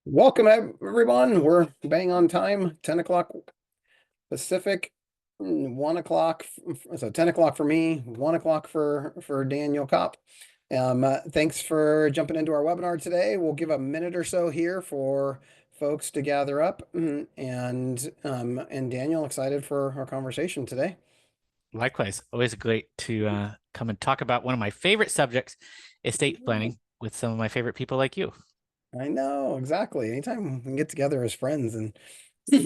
Welcome, everyone. We're bang on time, 10 o'clock Pacific, 1 o'clock. So 10 o'clock for me, 1 o'clock for Daniel Kopp. Thanks for jumping into our webinar today. We'll give a minute or so here for folks to gather up. And Daniel, excited for our conversation today. Likewise, always great to come and talk about one of my favorite subjects, estate planning, with some of my favorite people like you. I know, exactly. Anytime we can get together as friends and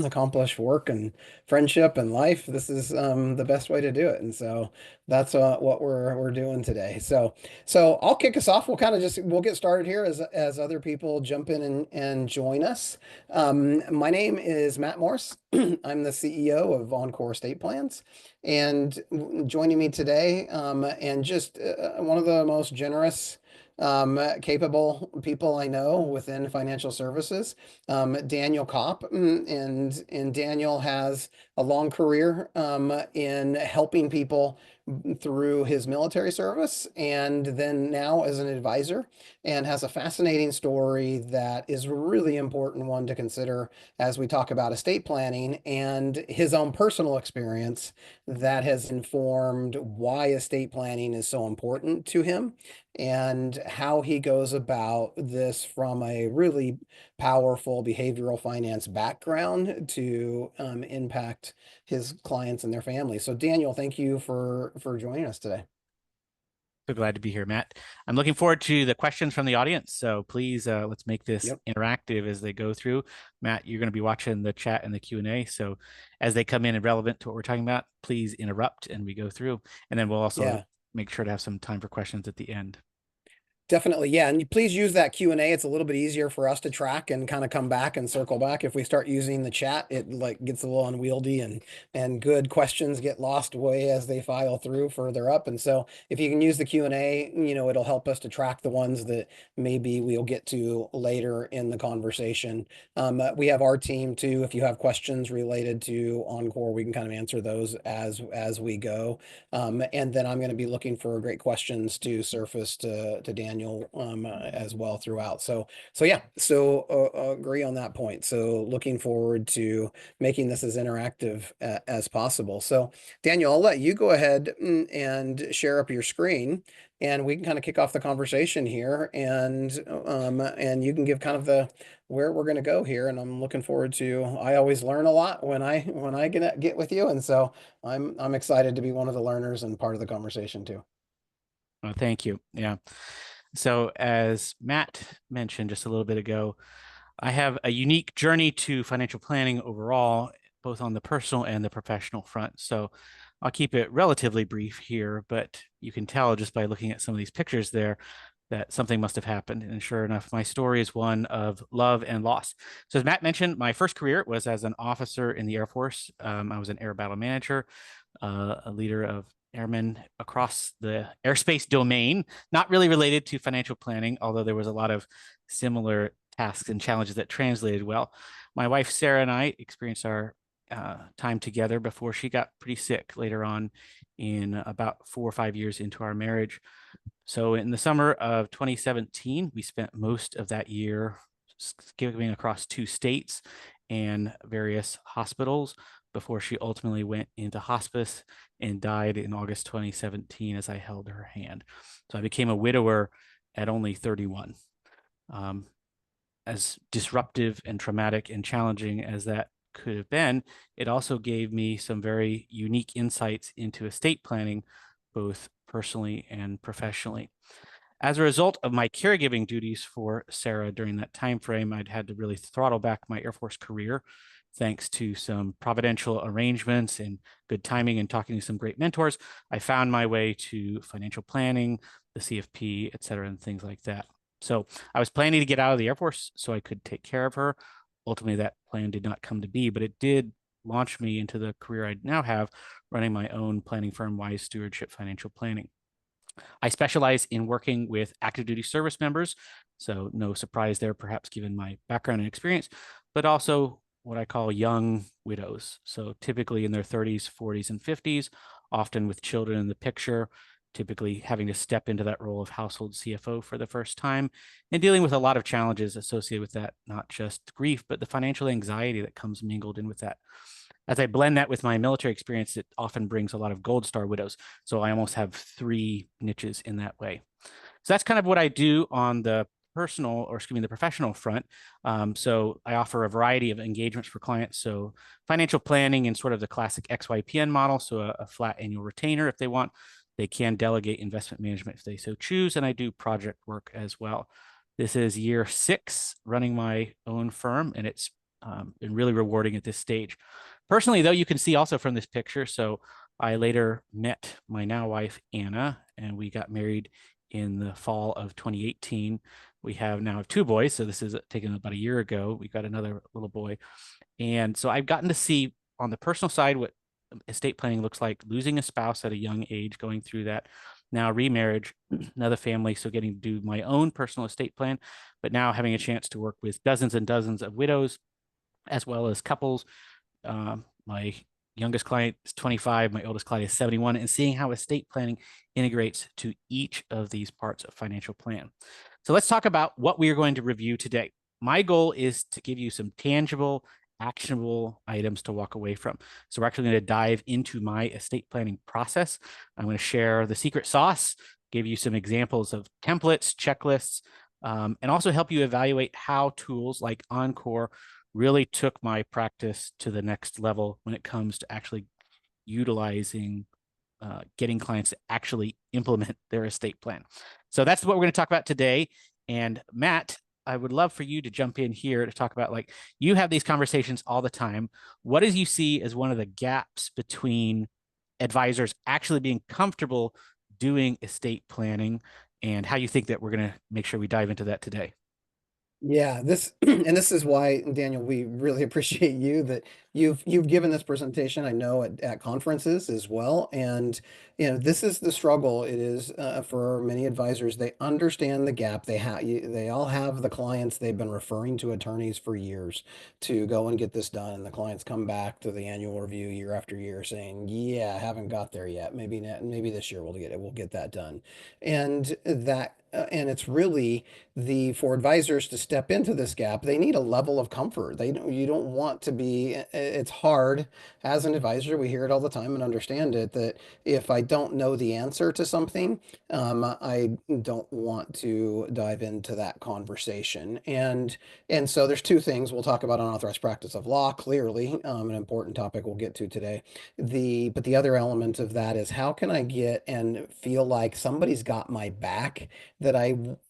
accomplish work and friendship and life, this is the best way to do it. And so that's what we're doing today. So I'll kick us off. We'll get started here as other people jump in and join us. My name is Matt Morse. I'm the CEO of EncorEstate Plans, and joining me today, and just one of the most generous, capable people I know within financial services, Daniel Kopp. And Daniel has a long career in helping people through his military service, and then now as an advisor, and has a fascinating story that is a really important one to consider as we talk about estate planning, and his own personal experience that has informed why estate planning is so important to him, and how he goes about this from a really powerful behavioral finance background to impact his clients and their families. So Daniel, thank you for joining us today. So glad to be here, Matt. I'm looking forward to the questions from the audience. So please, let's make this Yep. interactive as they go through. Matt, you're going to be watching the chat and the Q&A. So as they come in and relevant to what we're talking about, please interrupt and we go through. And then we'll also Yeah. make sure to have some time for questions at the end. Definitely, yeah. And please use that Q&A. It's a little bit easier for us to track and kind of come back and circle back. If we start using the chat, it like gets a little unwieldy, and good questions get lost away as they file through further up. And so if you can use the Q&A, it'll help us to track the ones that maybe we'll get to later in the conversation. We have our team too. If you have questions related to Encore, we can kind of answer those as we go. And then I'm going to be looking for great questions to surface to Daniel as well throughout. So yeah, so agree on that point. So looking forward to making this as interactive as possible. So Daniel, I'll let you go ahead and share up your screen, and we can kind of kick off the conversation here, and you can give kind of the where we're going to go here. And I'm looking forward to. I always learn a lot when I get with you, and so I'm excited to be one of the learners and part of the conversation too. Oh, thank you. Yeah. So as Matt mentioned just a little bit ago, I have a unique journey to financial planning overall, both on the personal and the professional front. So I'll keep it relatively brief here, but you can tell just by looking at some of these pictures there that something must have happened. And sure enough, my story is one of love and loss. So as Matt mentioned, my first career was as an officer in the Air Force. I was an air battle manager, a leader of airmen across the airspace domain, not really related to financial planning, although there was a lot of similar tasks and challenges that translated well. My wife, Sarah, and I experienced our time together before she got pretty sick later on in about 4 or 5 years into our marriage. So in the summer of 2017, we spent most of that year skipping across 2 states and various hospitals before she ultimately went into hospice and died in August 2017 as I held her hand. So I became a widower at only 31. As disruptive and traumatic and challenging as that could have been, it also gave me some very unique insights into estate planning, both personally and professionally. As a result of my caregiving duties for Sarah during that time frame, I'd had to really throttle back my Air Force career, thanks to some providential arrangements and good timing and talking to some great mentors. I found my way to financial planning, the CFP, et cetera, and things like that. So I was planning to get out of the Air Force so I could take care of her. Ultimately, that plan did not come to be, but it did launch me into the career I now have, running my own planning firm, Wise Stewardship Financial Planning. I specialize in working with active duty service members, so no surprise there, perhaps given my background and experience, but also what I call young widows. So typically in their 30s, 40s, and 50s, often with children in the picture. typically having to step into that role of household CFO for the first time and dealing with a lot of challenges associated with that, not just grief, but the financial anxiety that comes mingled in with that. As I blend that with my military experience, it often brings a lot of Gold Star widows. So I almost have three niches in that way. So that's kind of what I do on the personal, or excuse me, the professional front. So I offer a variety of engagements for clients. So financial planning in sort of the classic XYPN model. So a flat annual retainer if they want. They can delegate investment management if they so choose. And I do project work as well. This is year 6 running my own firm, and it's been really rewarding at this stage. Personally, though, you can see also from this picture. So I later met my now wife, Anna, and we got married in the fall of 2018. We have 2 boys. So this is taken about a year ago. We got another little boy. And so I've gotten to see on the personal side what estate planning looks like, losing a spouse at a young age, going through that. Now remarriage, another family. So getting to do my own personal estate plan, but now having a chance to work with dozens and dozens of widows, as well as couples. My youngest client is 25, my oldest client is 71, and seeing how estate planning integrates to each of these parts of financial plan. So let's talk about what we are going to review today. My goal is to give you some tangible, actionable items to walk away from. So we're actually going to dive into my estate planning process. I'm going to share the secret sauce, give you some examples of templates, checklists, and also help you evaluate how tools like Encore really took my practice to the next level when it comes to actually utilizing, getting clients to actually implement their estate plan. So that's what we're going to talk about today. And Matt, I would love for you to jump in here to talk about, like, you have these conversations all the time. What do you see as one of the gaps between advisors actually being comfortable doing estate planning, and how you think that we're going to make sure we dive into that today? Yeah, this and this is why, Daniel, we really appreciate you that you've given this presentation, I know at conferences as well. And this is the struggle. It is for many advisors. They understand the gap. They all have the clients they've been referring to attorneys for years to go and get this done. And the clients come back to the annual review year after year saying, "Yeah, I haven't got there yet. Maybe this year we'll get it. We'll get that done." And it's really for advisors to step into this gap, they need a level of comfort. You don't want to be, it's hard as an advisor. We hear it all the time and understand it, that if I don't know the answer to something, I don't want to dive into that conversation. And so there's two things we'll talk about: unauthorized practice of law, clearly, an important topic we'll get to today. But the other element of that is, how can I get and feel like somebody's got my back, that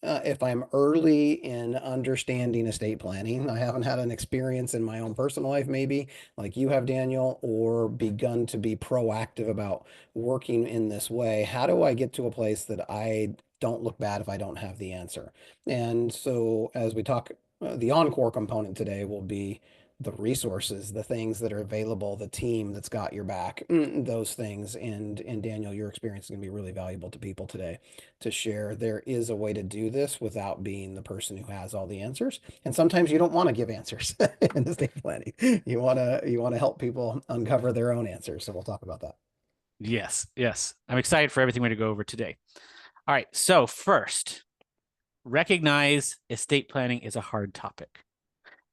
if I'm early in understanding estate planning, I haven't had an experience in my own personal life, maybe like you have, Daniel, or begun to be proactive about working in this way. How do I get to a place that I don't look bad if I don't have the answer? And so, as we talk, the encore component today will be the resources, the things that are available, the team that's got your back, those things. And Daniel, your experience is going to be really valuable to people today to share. There is a way to do this without being the person who has all the answers. And sometimes you don't want to give answers in estate planning. You want to help people uncover their own answers. So we'll talk about that. Yes, yes. I'm excited for everything we're going to go over today. All right. So first, recognize estate planning is a hard topic.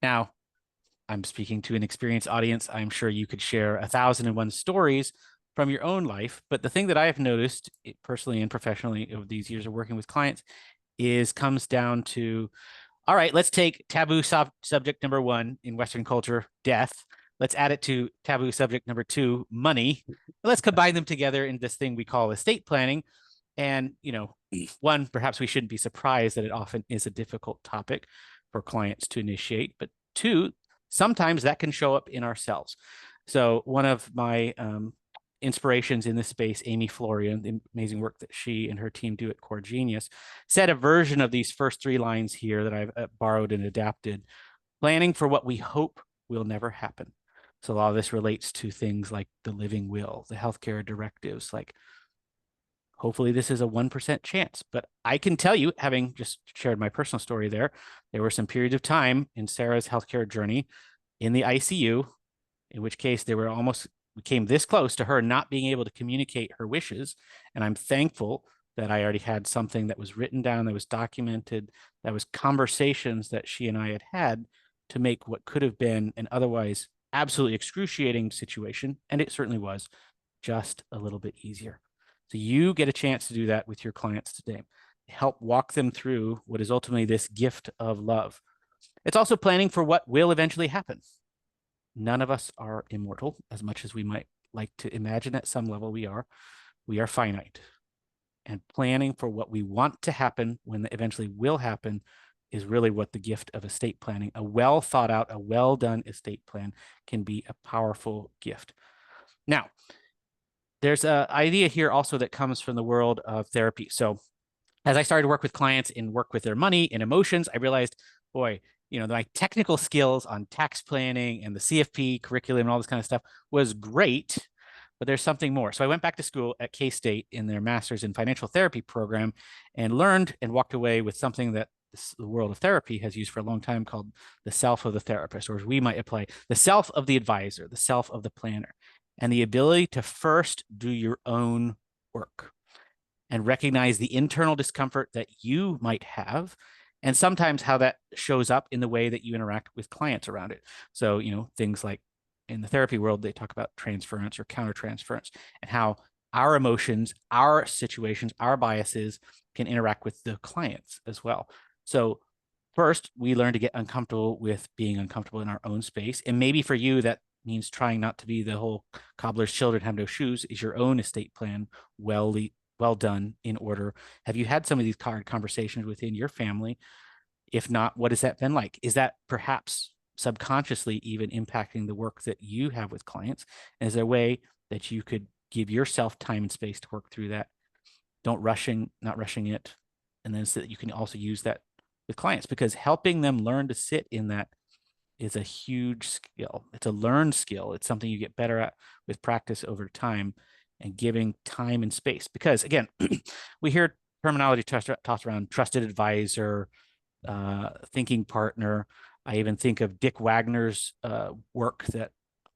Now, I'm speaking to an experienced audience. I'm sure you could share 1,001 stories from your own life. But the thing that I have noticed personally and professionally over these years of working with clients comes down to, all right, let's take taboo subject number 1 in Western culture, death. Let's add it to taboo subject number 2, money. Let's combine them together in this thing we call estate planning. And, one, perhaps we shouldn't be surprised that it often is a difficult topic for clients to initiate. But 2, sometimes that can show up in ourselves. So one of my inspirations in this space, Amy Florian, the amazing work that she and her team do at Core Genius, said a version of these first 3 lines here that I've borrowed and adapted: planning for what we hope will never happen. So a lot of this relates to things like the living will, the healthcare directives, like hopefully this is a 1% chance. But I can tell you, having just shared my personal story there were some periods of time in Sarah's healthcare journey in the ICU, in which case they were almost we came this close to her not being able to communicate her wishes. And I'm thankful that I already had something that was written down, that was documented, that was conversations that she and I had had to make what could have been an otherwise absolutely excruciating situation, and it certainly was, just a little bit easier. So you get a chance to do that with your clients today. Help walk them through what is ultimately this gift of love. It's also planning for what will eventually happen. None of us are immortal, as much as we might like to imagine at some level we are. We are finite. And planning for what we want to happen when it eventually will happen is really what the gift of estate planning, a well thought out, a well done estate plan, can be a powerful gift. Now, there's an idea here also that comes from the world of therapy. So as I started to work with clients and work with their money and emotions, I realized, boy, my technical skills on tax planning and the CFP curriculum and all this kind of stuff was great, but there's something more. So I went back to school at K-State in their master's in financial therapy program and learned and walked away with something that the world of therapy has used for a long time, called the self of the therapist, or as we might apply, the self of the advisor, the self of the planner, and the ability to first do your own work and recognize the internal discomfort that you might have, and sometimes how that shows up in the way that you interact with clients around it. So, things like in the therapy world, they talk about transference or countertransference, and how our emotions, our situations, our biases can interact with the clients as well. So first, we learn to get uncomfortable with being uncomfortable in our own space. And maybe for you, that means trying not to be the whole cobbler's children have no shoes. Is your own estate plan well done, in order? Have you had some of these hard conversations within your family? If not, what has that been like? Is that perhaps subconsciously even impacting the work that you have with clients? And is there a way that you could give yourself time and space to work through that? Not rushing it. And then so that you can also use that with clients, because helping them learn to sit in that is a huge skill. It's a learned skill. It's something you get better at with practice over time, and giving time and space. Because again, we hear terminology tossed around: trusted advisor, thinking partner. I even think of Dick Wagner's work that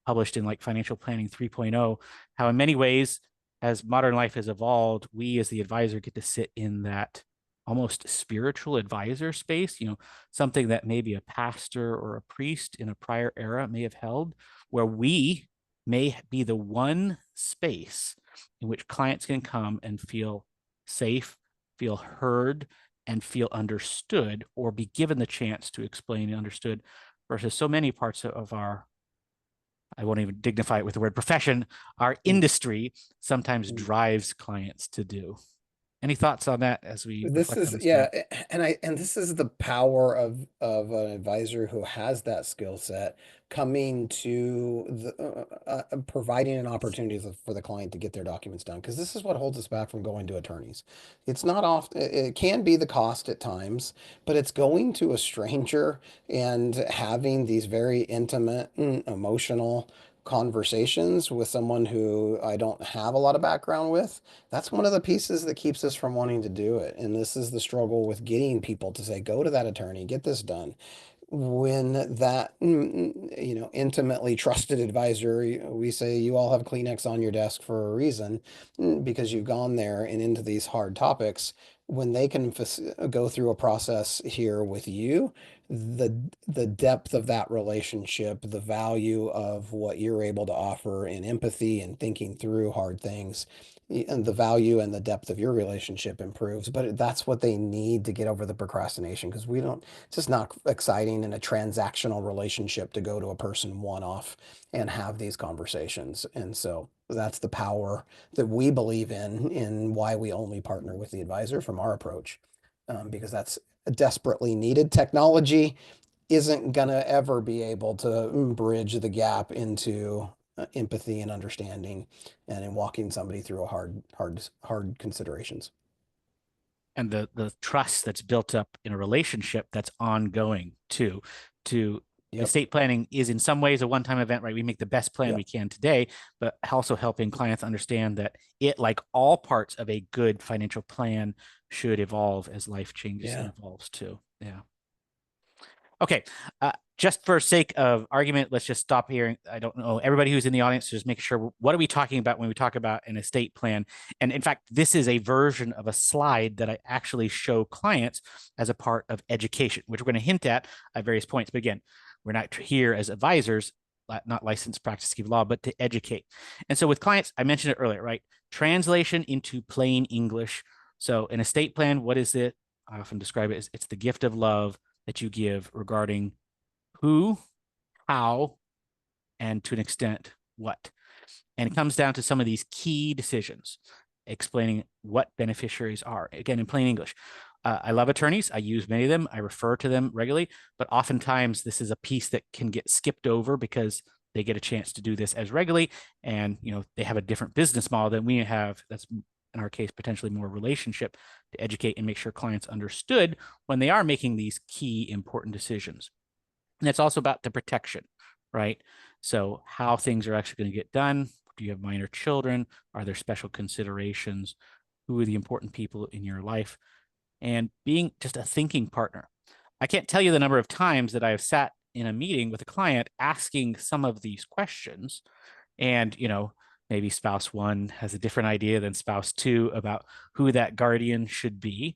published in like Financial Planning 3.0, how in many ways, as modern life has evolved, we as the advisor get to sit in that almost spiritual advisor space, something that maybe a pastor or a priest in a prior era may have held, where we may be the one space in which clients can come and feel safe, feel heard, and feel understood, or be given the chance to explain and understood, versus so many parts of our, I won't even dignify it with the word profession, our industry sometimes drives clients to do. Any thoughts on that as we This reflect on is this, yeah, Matt? and this is the power of an advisor who has that skill set, coming to providing an opportunity for the client to get their documents done, because this is what holds us back from going to attorneys. It's not often, it can be the cost at times, but it's going to a stranger and having these very intimate, emotional conversations with someone who I don't have a lot of background with. That's one of the pieces that keeps us from wanting to do it. And this is the struggle with getting people to say, go to that attorney, get this done. When that, intimately trusted advisor, we say you all have Kleenex on your desk for a reason, because you've gone there and into these hard topics. When they can go through a process here with you, the the depth of that relationship, the value of what you're able to offer in empathy and thinking through hard things, and the value and the depth of your relationship improves. But that's what they need to get over the procrastination, because we don't, it's just not exciting in a transactional relationship to go to a person one off and have these conversations. And so that's the power that we believe in why we only partner with the advisor from our approach, because that's desperately needed. Technology isn't going to ever be able to bridge the gap into empathy and understanding, and in walking somebody through a hard considerations. And the trust that's built up in a relationship that's ongoing too. To Yep. estate planning is in some ways a one-time event, right? We make the best plan we Yep. can today, but also helping clients understand that it, like all parts of a good financial plan, should evolve as life changes and Yeah. evolves too. Yeah. Okay. Just for sake of argument, let's just stop here. I don't know everybody who's in the audience, just making sure what are we talking about when we talk about an estate plan. And in fact, this is a version of a slide that I actually show clients as a part of education, which we're going to hint at various points. But again, we're not here as advisors, not licensed practicing law, but to educate. And so with clients, I mentioned it earlier, right? Translation into plain English. So an estate plan, what is it? I often describe it as it's the gift of love that you give regarding who, how, and to an extent, what. And it comes down to some of these key decisions, explaining what beneficiaries are. Again, in plain English. I love attorneys. I use many of them. I refer to them regularly, but oftentimes this is a piece that can get skipped over because they get a chance to do this as regularly, and they have a different business model than we have. That's in our case potentially more relationship to educate and make sure clients understood when they are making these key important decisions. And it's also about the protection, right? So how things are actually going to get done. Do you have minor children? Are there special considerations? Who are the important people in your life? And being just a thinking partner. I can't tell you the number of times that I have sat in a meeting with a client asking some of these questions. And, maybe spouse one has a different idea than spouse two about who that guardian should be.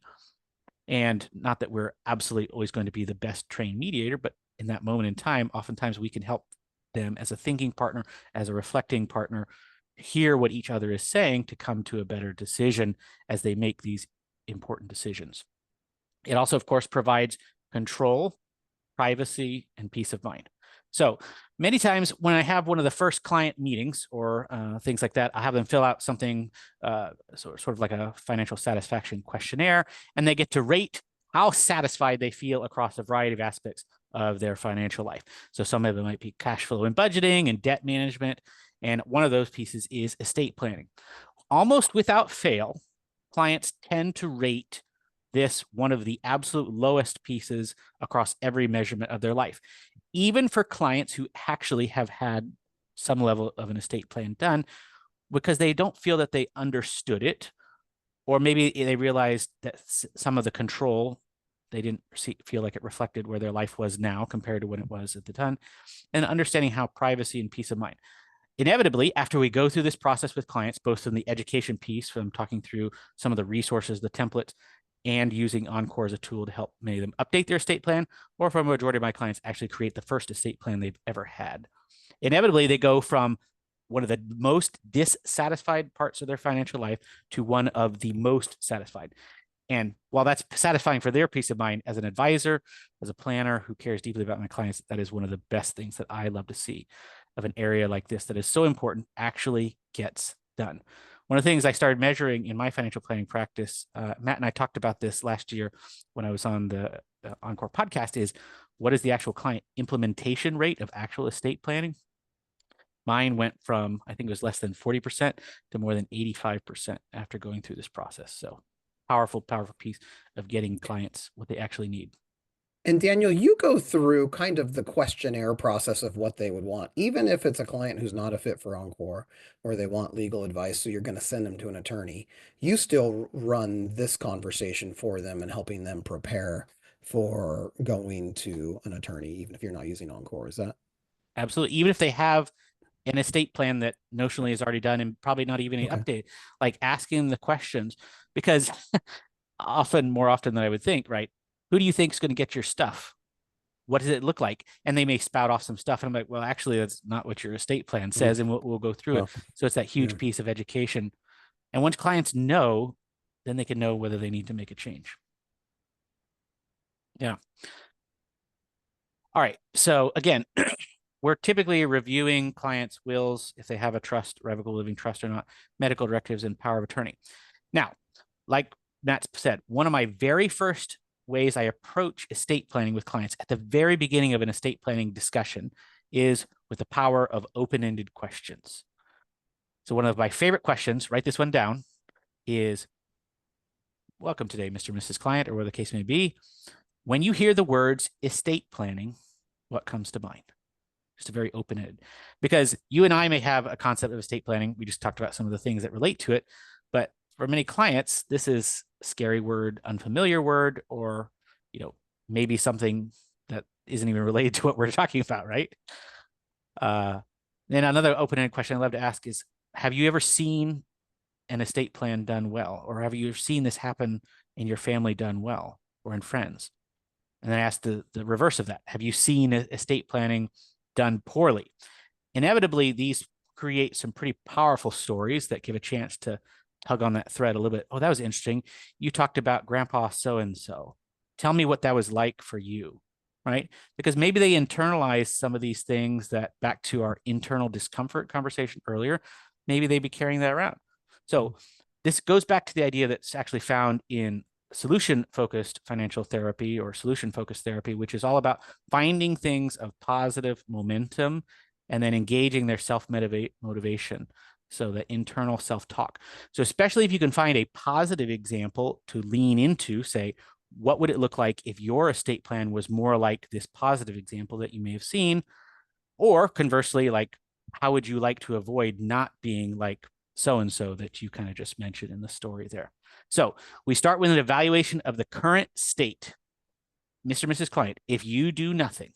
And not that we're absolutely always going to be the best trained mediator, but in that moment in time, oftentimes we can help them as a thinking partner, as a reflecting partner, hear what each other is saying to come to a better decision as they make these important decisions. It also, of course, provides control, privacy, and peace of mind. So many times when I have one of the first client meetings or things like that, I have them fill out something sort of like a financial satisfaction questionnaire, and they get to rate how satisfied they feel across a variety of aspects of their financial life. So some of it might be cash flow and budgeting and debt management. And one of those pieces is estate planning. Almost without fail, clients tend to rate this one of the absolute lowest pieces across every measurement of their life. Even for clients who actually have had some level of an estate plan done, because they don't feel that they understood it, or maybe they realized that some of the control, they didn't feel like it reflected where their life was now compared to when it was at the time, and understanding how privacy and peace of mind. Inevitably, after we go through this process with clients, both in the education piece, from talking through some of the resources, the templates, and using Encore as a tool to help many of them update their estate plan, or for a majority of my clients, actually create the first estate plan they've ever had. Inevitably, they go from one of the most dissatisfied parts of their financial life to one of the most satisfied. And while that's satisfying for their peace of mind as an advisor, as a planner who cares deeply about my clients, that is one of the best things that I love to see of an area like this that is so important actually gets done. One of the things I started measuring in my financial planning practice, Matt and I talked about this last year when I was on the Encore podcast, is what is the actual client implementation rate of actual estate planning? Mine went from, I think it was less than 40% to more than 85% after going through this process. So powerful, powerful piece of getting clients what they actually need. And Daniel, you go through kind of the questionnaire process of what they would want, even if it's a client who's not a fit for Encore or they want legal advice, so you're going to send them to an attorney. You still run this conversation for them and helping them prepare for going to an attorney, even if you're not using Encore. Is that Absolutely. Even if they have an estate plan that notionally is already done and probably not even an okay? update, like asking the questions, because more often than I would think, right? Who do you think is going to get your stuff? What does it look like? And they may spout off some stuff. And I'm like, well, actually, that's not what your estate plan Mm, says. And we'll go through it. well, So it's that huge yeah. piece of education. And once clients know, then they can know whether they need to make a change. Yeah. All right. So again, we're typically reviewing clients' wills if they have a trust, revocable living trust or not, medical directives, and power of attorney. Now, like Matt said, one of my very first ways I approach estate planning with clients at the very beginning of an estate planning discussion is with the power of open-ended questions. So one of my favorite questions, write this one down, is welcome today, Mr. and Mrs. Client, or whatever the case may be. When you hear the words estate planning, what comes to mind? Just a very open-ended, because you and I may have a concept of estate planning. We just talked about some of the things that relate to it, but for many clients, this is a scary word, unfamiliar word, or maybe something that isn't even related to what we're talking about, right? Uh, then another open-ended question I'd love to ask is, have you ever seen an estate plan done well? Or have you seen this happen in your family done well or in friends? And then ask the reverse of that. Have you seen estate planning done poorly? Inevitably, these create some pretty powerful stories that give a chance to tug on that thread a little bit. Oh, that was interesting. You talked about grandpa so and so. Tell me what that was like for you, right? Because maybe they internalize some of these things that, back to our internal discomfort conversation earlier, maybe they'd be carrying that around. So this goes back to the idea that's actually found in solution focused financial therapy or solution focused therapy, which is all about finding things of positive momentum and then engaging their self motivation. So the internal self talk. So, especially if you can find a positive example to lean into, say, what would it look like if your estate plan was more like this positive example that you may have seen? Or conversely, like, how would you like to avoid not being like so and so that you kind of just mentioned in the story there? So, we start with an evaluation of the current state. Mr. and Mrs. Client, if you do nothing,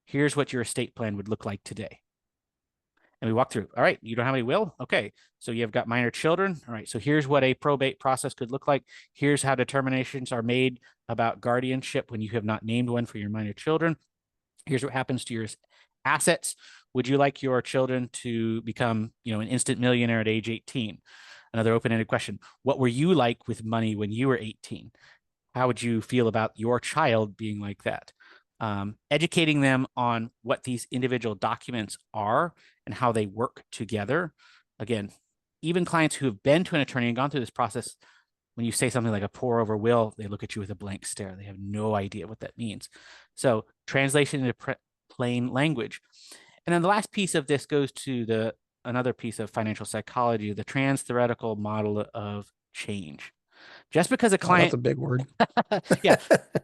here's what your estate plan would look like today. And we walk through. All right, you don't have any will? Okay. So you've got minor children. All right. So here's what a probate process could look like. Here's how determinations are made about guardianship when you have not named one for your minor children. Here's what happens to your assets. Would you like your children to become, an instant millionaire at age 18? Another open-ended question. What were you like with money when you were 18? How would you feel about your child being like that? Educating them on what these individual documents are and how they work together. Again, even clients who have been to an attorney and gone through this process, when you say something like a pour over will, they look at you with a blank stare. They have no idea what that means. So translation into plain language. And then the last piece of this goes to another piece of financial psychology, the trans-theoretical model of change. Just because a Oh, that's client, a big word. yeah,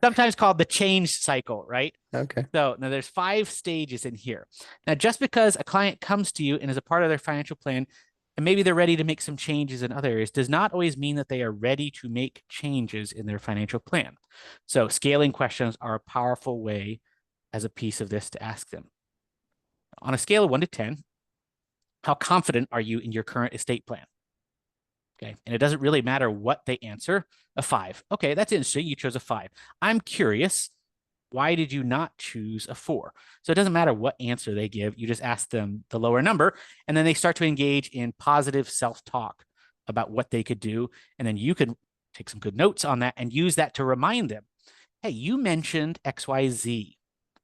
sometimes called the change cycle, right? Okay. So now there's 5 stages in here. Now, just because a client comes to you and is a part of their financial plan, and maybe they're ready to make some changes in other areas, does not always mean that they are ready to make changes in their financial plan. So scaling questions are a powerful way as a piece of this to ask them. On a scale of 1 to 10, how confident are you in your current estate plan? Okay. And it doesn't really matter what they answer. A 5. Okay, that's interesting. You chose a 5. I'm curious. Why did you not choose a 4? So it doesn't matter what answer they give. You just ask them the lower number, and then they start to engage in positive self-talk about what they could do. And then you can take some good notes on that and use that to remind them, hey, you mentioned XYZ.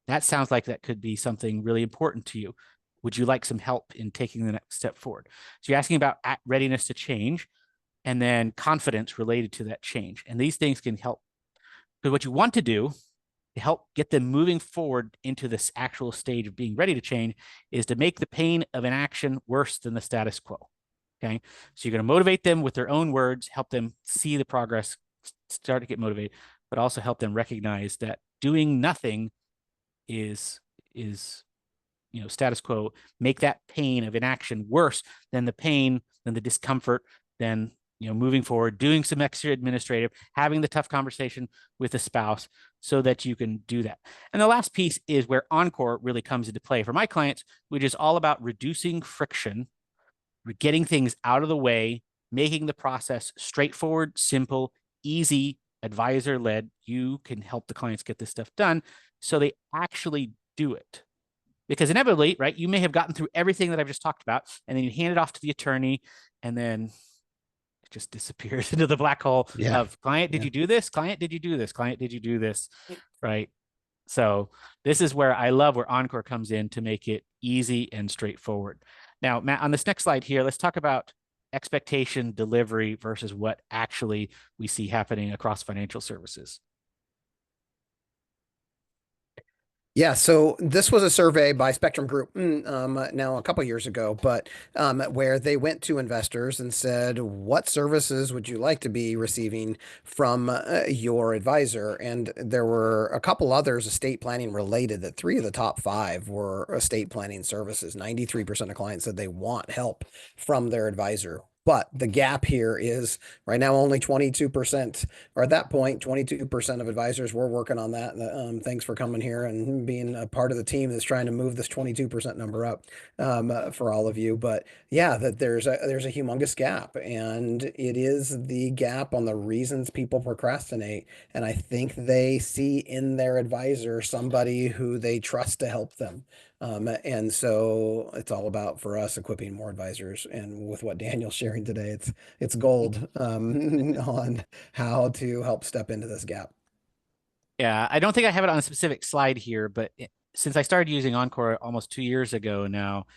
That sounds like that could be something really important to you. Would you like some help in taking the next step forward? So you're asking about readiness to change and then confidence related to that change. And these things can help. Because what you want to do to help get them moving forward into this actual stage of being ready to change is to make the pain of inaction worse than the status quo. Okay. So you're going to motivate them with their own words, help them see the progress, start to get motivated, but also help them recognize that doing nothing is status quo. Make that pain of inaction worse than the pain, than the discomfort, than moving forward, doing some extra administrative, having the tough conversation with a spouse so that you can do that. And the last piece is where Encore really comes into play for my clients, which is all about reducing friction, getting things out of the way, making the process straightforward, simple, easy, advisor led. You can help the clients get this stuff done so they actually do it. Because inevitably, right, you may have gotten through everything that I've just talked about, and then you hand it off to the attorney, and then it just disappears into the black hole Yeah. of client, did Yeah. you do this? Client, did you do this? Client, did you do this? Right. So this is where I love where Encore comes in to make it easy and straightforward. Now, Matt, on this next slide here, let's talk about expectation delivery versus what actually we see happening across financial services. Yeah, so this was a survey by Spectrum Group now a couple years ago, but where they went to investors and said, "What services would you like to be receiving from your advisor?" And there were a couple others estate planning related. That 3 of the top 5 were estate planning services. 93% of clients said they want help from their advisor But the gap here is right now only 22%, or at that point, 22% of advisors were working on that. Thanks for coming here and being a part of the team that's trying to move this 22% number up for all of you. But yeah, that there's a humongous gap, and it is the gap on the reasons people procrastinate. And I think they see in their advisor somebody who they trust to help them. And so it's all about for us equipping more advisors. And with what Daniel's sharing today, it's gold on how to help step into this gap. Yeah, I don't think I have it on a specific slide here, but since I started using Encore almost 2 years ago now,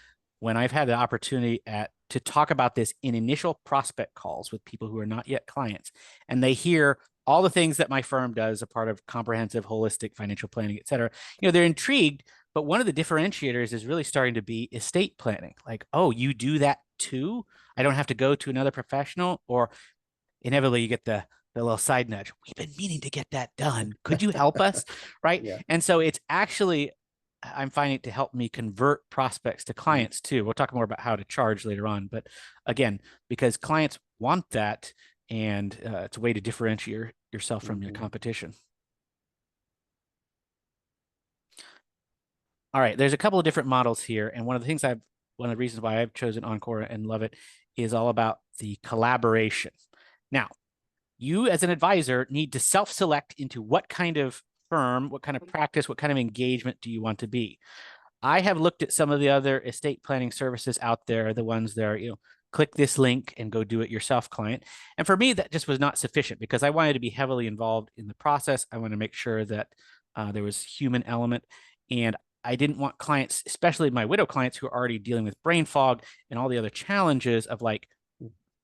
when I've had the opportunity to talk about this in initial prospect calls with people who are not yet clients, and they hear all the things that my firm does, a part of comprehensive, holistic financial planning, et cetera, they're intrigued. But one of the differentiators is really starting to be estate planning. Like, oh, you do that too? I don't have to go to another professional, or inevitably you get the little side nudge. We've been meaning to get that done. Could you help us? Right. Yeah. And so it's actually, I'm finding it to help me convert prospects to Mhm. clients too. We'll talk more about how to charge later on. But again, because clients want that, and it's a way to differentiate yourself from your Mhm. competition. All right. There's a couple of different models here. And one of the reasons why I've chosen Encore and love it is all about the collaboration. Now, you as an advisor need to self-select into what kind of firm, what kind of practice, what kind of engagement do you want to be. I have looked at some of the other estate planning services out there, the ones that are, click this link and go do it yourself client. And for me, that just was not sufficient because I wanted to be heavily involved in the process. I want to make sure that there was human element. And I didn't want clients, especially my widow clients who are already dealing with brain fog and all the other challenges of like,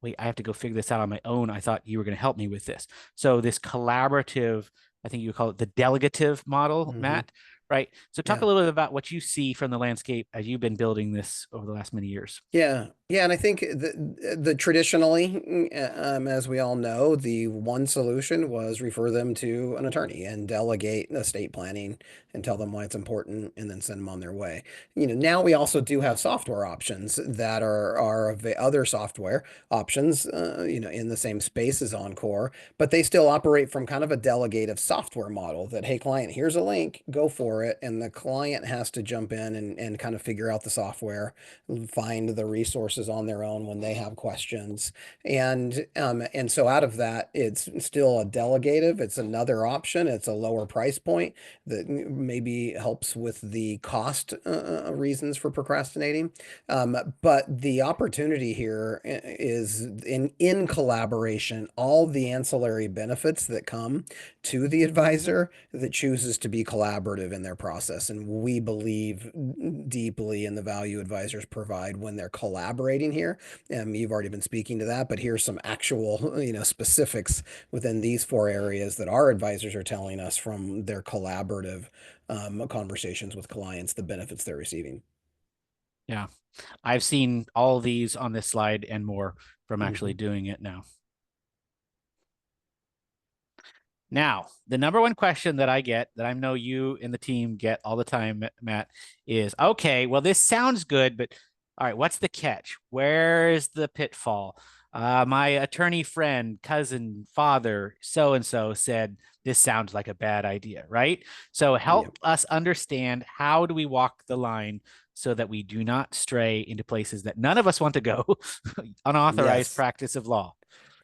wait, I have to go figure this out on my own. I thought you were going to help me with this. So this collaborative, I think you call it the delegative model, Mhm. Matt, right? So talk Yeah. a little bit about what you see from the landscape as you've been building this over the last many years. Yeah, yeah, and I think the traditionally, as we all know, the one solution was refer them to an attorney and delegate estate planning and tell them why it's important, and then send them on their way. Now we also do have software options that are of the other software options, in the same space as Encore, but they still operate from kind of a delegative software model that, hey, client, here's a link, go for it, and the client has to jump in and kind of figure out the software, find the resources on their own when they have questions. And so out of that, it's still a delegative. It's another option. It's a lower price point that maybe helps with the cost reasons for procrastinating. But the opportunity here is in collaboration, all the ancillary benefits that come to the advisor that chooses to be collaborative in their process. And we believe deeply in the value advisors provide when they're collaborating here. You've already been speaking to that, but here's some actual, specifics within these four areas that our advisors are telling us from their collaborative conversations with clients, the benefits they're receiving. Yeah, I've seen all these on this slide and more from actually Mhm. doing it now. Now, the number one question that I get, that I know you and the team get all the time, Matt, is okay, well, this sounds good, but all right, what's the catch? Where's the pitfall? My attorney friend, cousin, father, so and so said this sounds like a bad idea, right? So Yeah. help us understand, how do we walk the line so that we do not stray into places that none of us want to go, unauthorized Yes. practice of law.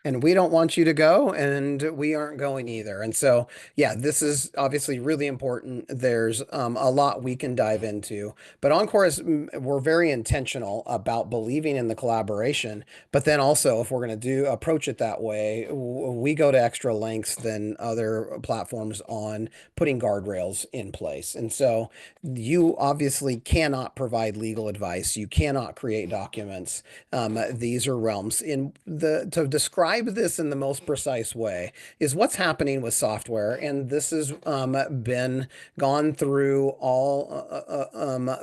And we don't want you to go, and we aren't going either. And so, yeah, this is obviously really important. There's a lot we can dive into, but Encore is, we're very intentional about believing in the collaboration. But then also, if we're going to do approach it that way, we go to extra lengths than other platforms on putting guardrails in place. And so, you obviously cannot provide legal advice. You cannot create documents. These are realms. In the To describe this in the most precise way is what's happening with software, and this has been gone through all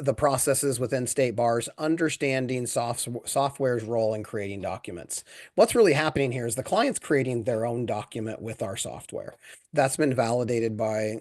the processes within state bars, understanding software's role in creating documents. What's really happening here is the client's creating their own document with our software. that's been validated by,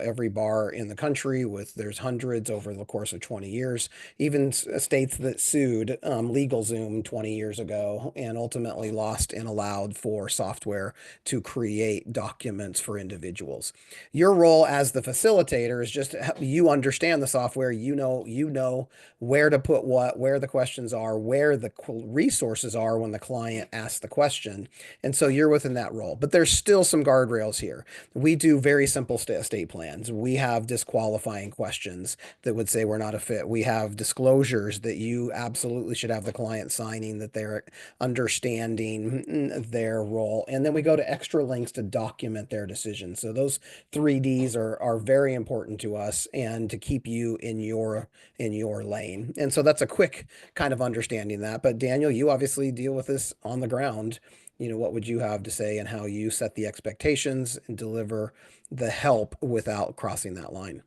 every bar in the country with there's hundreds over the course of 20 years, even states that sued LegalZoom 20 years ago and ultimately lost and allowed for software to create documents for individuals. Your role as the facilitator is just you understand the software, you know where to put what, where the questions are, where the resources are when the client asks the question. And so you're within that role. But there's still some guardrails here. We do very simple estate plans. We have disqualifying questions that would say we're not a fit. We have disclosures that you absolutely should have the client signing that they're understanding their role. And then we go to extra links to document their decision. So those 3Ds are very important to us and to keep you in your lane. And so that's a quick kind of understanding that. But Daniel, you obviously deal with this on the ground. What would you have to say and how you set the expectations and deliver the help without crossing that line?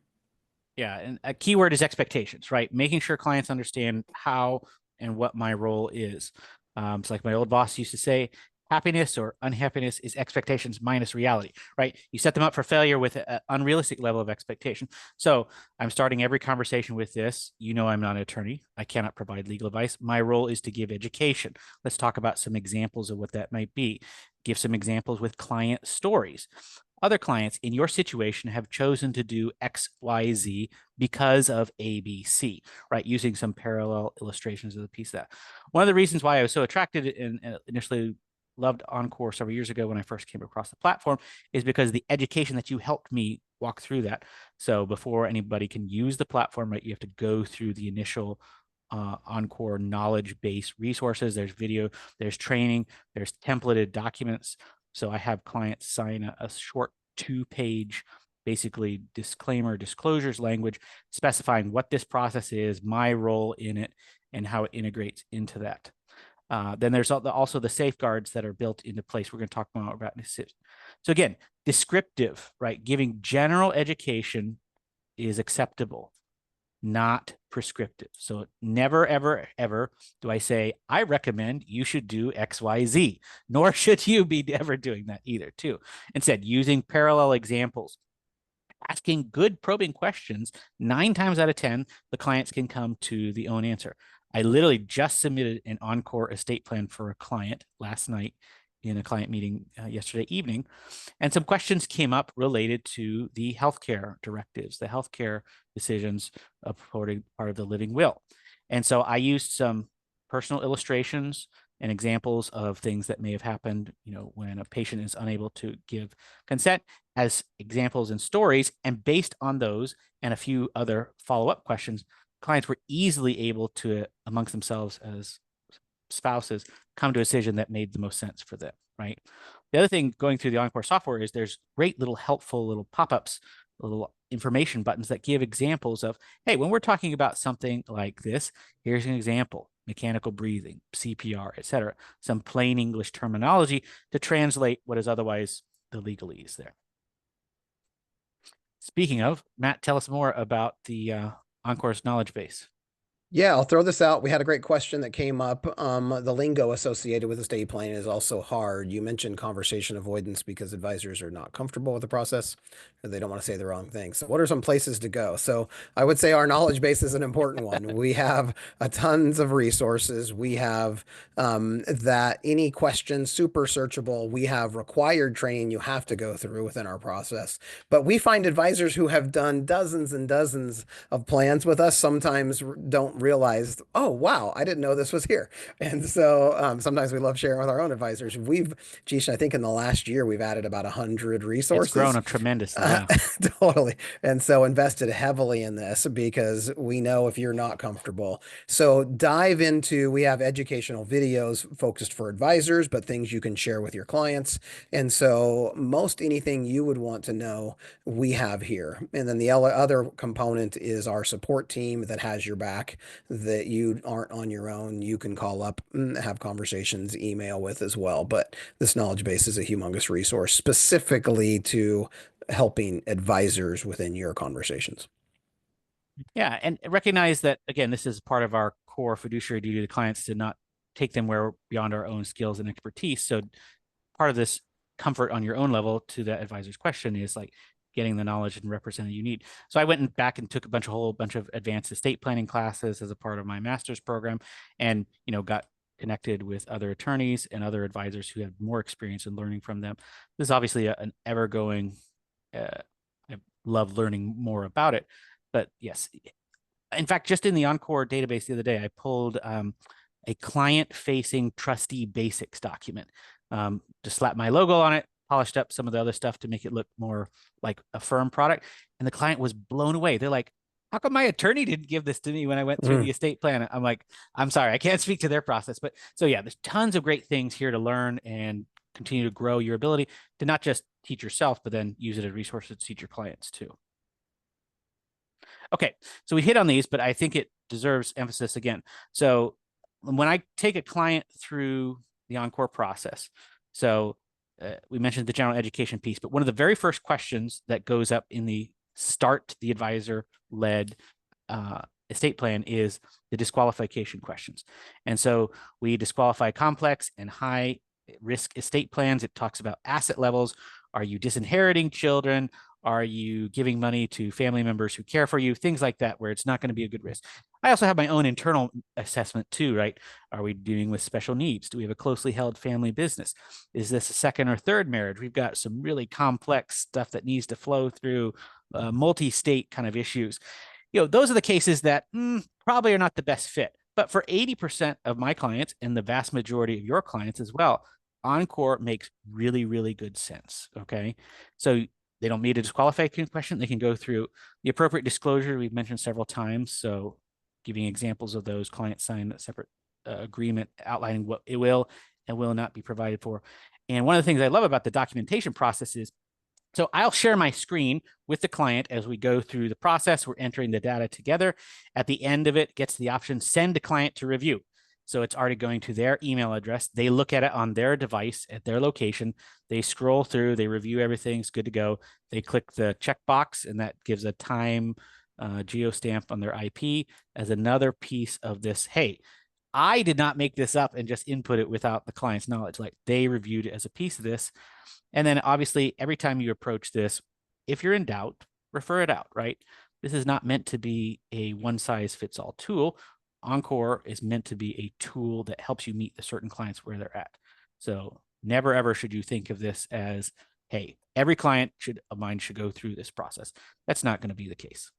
Yeah, and a key word is expectations, right? Making sure clients understand how and what my role is. It's like my old boss used to say, happiness or unhappiness is expectations minus reality, right? You set them up for failure with an unrealistic level of expectation. So I'm starting every conversation with this. I'm not an attorney. I cannot provide legal advice. My role is to give education. Let's talk about some examples of what that might be. Give some examples with client stories. Other clients in your situation have chosen to do XYZ because of ABC, right? Using some parallel illustrations of the piece of that. One of the reasons why I was so attracted and initially loved Encore several years ago when I first came across the platform is because the education that you helped me walk through that. So before anybody can use the platform, right, you have to go through the initial Encore knowledge-based resources. There's video, there's training, there's templated documents. So I have clients sign a short 2-page, basically disclaimer, disclosures language, specifying what this process is, my role in it, and how it integrates into that. Then there's also the safeguards that are built into place. We're going to talk more about in a second. So again, descriptive, right? Giving general education is acceptable, not prescriptive. So never, ever, ever do I say, I recommend you should do XYZ, nor should you be ever doing that either, too. Instead, using parallel examples, asking good probing questions, 9 times out of 10, the clients can come to the own answer. I literally just submitted an EncorEstate Plan for a client last night in a client meeting yesterday evening. And some questions came up related to the healthcare directives, the healthcare decisions part of the living will. And so I used some personal illustrations and examples of things that may have happened, when a patient is unable to give consent as examples and stories. And based on those and a few other follow-up questions, clients were easily able to, amongst themselves as spouses, come to a decision that made the most sense for them, right? The other thing going through the Encore software is there's great little helpful little pop-ups, little information buttons that give examples of, hey, when we're talking about something like this, here's an example: mechanical breathing, CPR, etc. Some plain English terminology to translate what is otherwise the legalese there. Speaking of, Matt, tell us more about the Encore's knowledge base. Yeah, I'll throw this out. We had a great question that came up. The lingo associated with estate planning is also hard. You mentioned conversation avoidance because advisors are not comfortable with the process or they don't want to say the wrong thing. So, what are some places to go? So, I would say our knowledge base is an important one. We have tons of resources. We have that any question super searchable. We have required training you have to go through within our process. But we find advisors who have done dozens and dozens of plans with us sometimes don't realize, oh, wow, I didn't know this was here. And so sometimes we love sharing with our own advisors. I think in the last year, we've added about 100 It's grown resources. tremendously, yeah. Totally. And so invested heavily in this because we know if you're not comfortable. So dive into, we have educational videos focused for advisors, but things you can share with your clients. And so most anything you would want to know, we have here. And then the other component is our support team that has your back, that you aren't on your own. You can call up, have conversations, email with as well. But this knowledge base is a humongous resource specifically to helping advisors within your conversations. Yeah, and recognize that, again, this is part of our core fiduciary duty to clients to not take them where beyond our own skills and expertise. So part of this comfort on your own level to that advisor's question is like getting the knowledge and representing you need. So I went back and took a whole bunch of advanced estate planning classes as a part of my master's program, and got connected with other attorneys and other advisors who have more experience in learning from them. This is obviously an ever going. I love learning more about it, but yes, in fact, just in the Encore database the other day, I pulled a client-facing trustee basics document. Just slapped my logo on it, polished up some of the other stuff to make it look more like a firm product. And the client was blown away. They're like, how come my attorney didn't give this to me when I went through the estate plan? I'm like, I'm sorry, I can't speak to their process. But so yeah, there's tons of great things here to learn and continue to grow your ability to not just teach yourself, but then use it as resources to teach your clients too. Okay, so we hit on these, but I think it deserves emphasis again. So when I take a client through the Encore process, so we mentioned the general education piece, but one of the very first questions that goes up in the start the advisor-led estate plan is the disqualification questions. And so we disqualify complex and high risk estate plans. It talks about asset levels. Are you disinheriting children? Are you giving money to family members who care for you? Things like that, where it's not going to be a good risk. I also have my own internal assessment too, right? Are we dealing with special needs? Do we have a closely held family business? Is this a second or third marriage? We've got some really complex stuff that needs to flow through multi-state kind of issues. Those are the cases that probably are not the best fit. But for 80% of my clients and the vast majority of your clients as well, Encore makes really, really good sense. Okay. So they don't need a disqualification question. They can go through the appropriate disclosure we've mentioned several times. So giving examples of those, clients sign a separate agreement outlining what it will and will not be provided for. And one of the things I love about the documentation process is, so I'll share my screen with the client as we go through the process. We're entering the data together. At the end of it, gets the option, send to client to review. So it's already going to their email address. They look at it on their device at their location. They scroll through, they review everything, it's good to go. They click the checkbox, and that gives a time geostamp on their IP as another piece of this. Hey, I did not make this up and just input it without the client's knowledge. Like, they reviewed it as a piece of this. And then obviously, every time you approach this, if you're in doubt, refer it out, right? This is not meant to be a one-size-fits-all tool. Encore is meant to be a tool that helps you meet the certain clients where they're at. So never, ever should you think of this as, hey, every client of mine should go through this process. That's not going to be the case.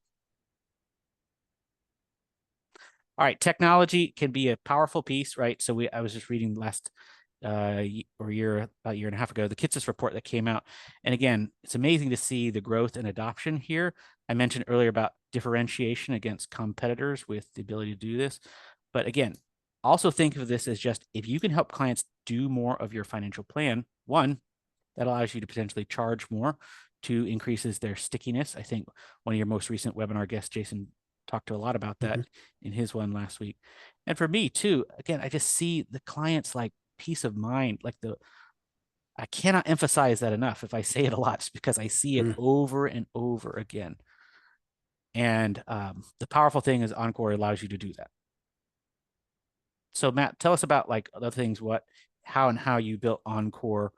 All right, technology can be a powerful piece, right? So I was just reading about a year and a half ago, the KITSIS report that came out. And again, it's amazing to see the growth and adoption here. I mentioned earlier about differentiation against competitors with the ability to do this. But again, also think of this as just, if you can help clients do more of your financial plan, one, that allows you to potentially charge more. Two, increases their stickiness. I think one of your most recent webinar guests, Jason, talked to a lot about that in his one last week. And for me too, again, I just see the clients like peace of mind, like I cannot emphasize that enough if I say it a lot, just because I see it over and over again. And the powerful thing is Encore allows you to do that. So Matt, tell us about like other things, how you built Encore,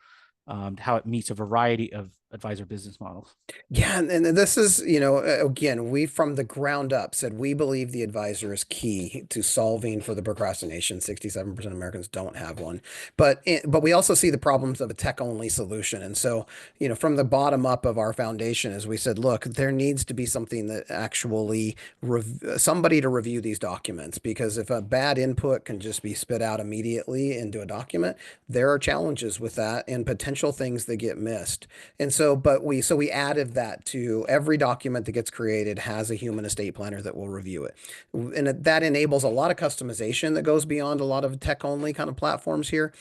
how it meets a variety of advisor business models. Yeah, and this is, again, we from the ground up said we believe the advisor is key to solving for the procrastination. 67% of Americans don't have one. But we also see the problems of a tech-only solution. And so, from the bottom up of our foundation, as we said, look, there needs to be something that actually somebody to review these documents, because if a bad input can just be spit out immediately into a document, there are challenges with that and potential things that get missed. And so, we added that to every document that gets created has a human estate planner that will review it. And that enables a lot of customization that goes beyond a lot of tech-only kind of platforms here,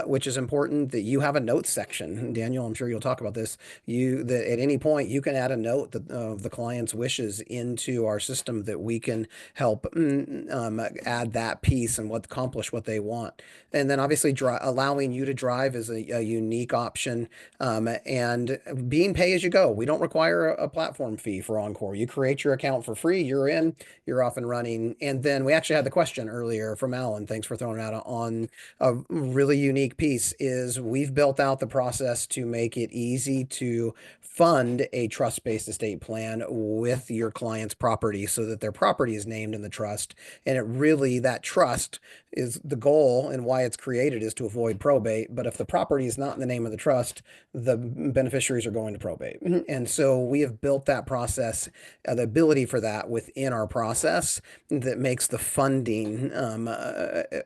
which is important, that you have a notes section. Daniel, I'm sure you'll talk about this. That at any point you can add a note of the client's wishes into our system, that we can help add that piece and accomplish what they want. And then obviously allowing you to drive is a unique option. And and being pay as you go. We don't require a platform fee for Encore. You create your account for free, you're in, you're off and running. And then we actually had the question earlier from Alan. Thanks for throwing that on. A really unique piece is we've built out the process to make it easy to fund a trust-based estate plan with your client's property so that their property is named in the trust. And it really, that trust is the goal, and why it's created is to avoid probate. But if the property is not in the name of the trust, the beneficiaries are going to probate. And so we have built that process, the ability for that within our process that makes the funding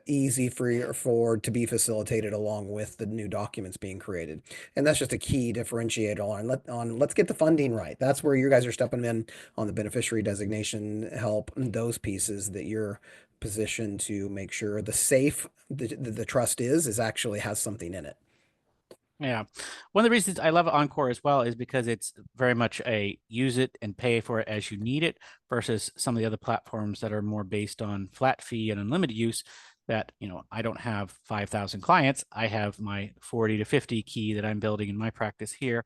easy for to be facilitated along with the new documents being created. And that's just a key differentiator on let's get the funding right. That's where you guys are stepping in on the beneficiary designation help, those pieces that you're positioned to make sure the trust is actually has something in it. Yeah. One of the reasons I love Encore as well is because it's very much a use it and pay for it as you need it versus some of the other platforms that are more based on flat fee and unlimited use that, I don't have 5,000 clients. I have my 40 to 50 key that I'm building in my practice here.